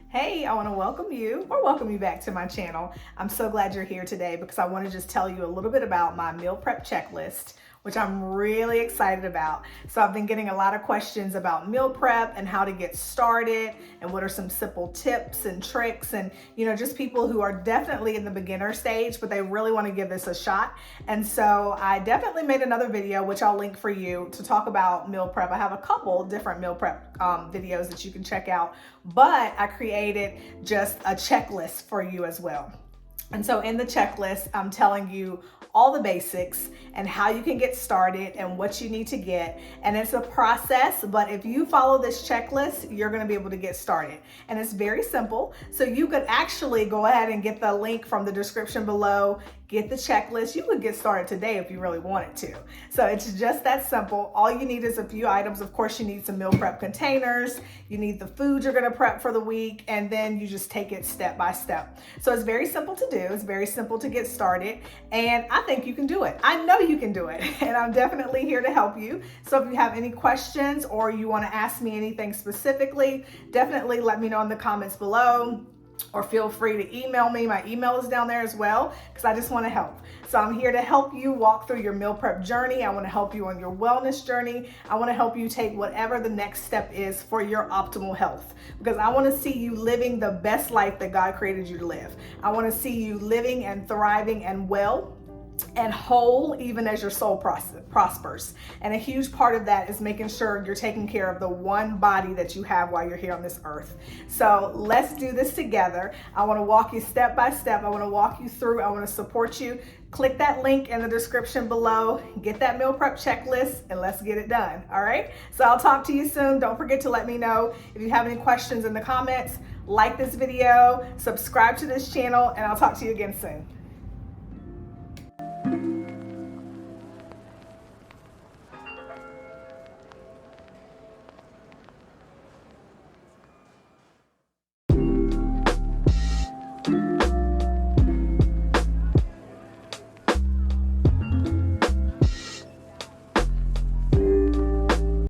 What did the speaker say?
Hey, I want to welcome you back to my channel. I'm so glad you're here today because I want to just tell you a little bit about my meal prep checklist, which I'm really excited about. So I've been getting a lot of questions about meal prep and how to get started and what are some simple tips and tricks, and just people who are definitely in the beginner stage, but they really want to give this a shot. And so I definitely made another video, which I'll link for you, to talk about meal prep. I have a couple different meal prep videos that you can check out, but I created just a checklist for you as well. And so in the checklist, I'm telling you all the basics and how you can get started and what you need to get. And it's a process, but if you follow this checklist, you're going to be able to get started. And it's very simple. So you could actually go ahead and get the link from the description below, get the checklist. You could get started today if you really wanted to. So it's just that simple. All you need is a few items. Of course, you need some meal prep containers. You need the food you're going to prep for the week, and then you just take it step by step. So it's very simple to do. It's very simple to get started, and I think you can do it. I know you can do it, and I'm definitely here to help you. So if you have any questions or you want to ask me anything specifically, definitely let me know in the comments below, or feel free to email me. My email is down there as well, because I just want to help. So I'm here to help you walk through your meal prep journey. I want to help you on your wellness journey. I want to help you take whatever the next step is for your optimal health, because I want to see you living the best life that God created you to live. I want to see you living and thriving and well and whole, even as your soul prospers. And a huge part of that is making sure you're taking care of the one body that you have while you're here on this earth. So let's do this together. I want to walk you step by step. I want to walk you through. I want to support you. Click that link in the description below, get that meal prep checklist, and let's get it done. All right. So I'll talk to you soon. Don't forget to let me know if you have any questions in the comments. Like this video, subscribe to this channel, and I'll talk to you again soon.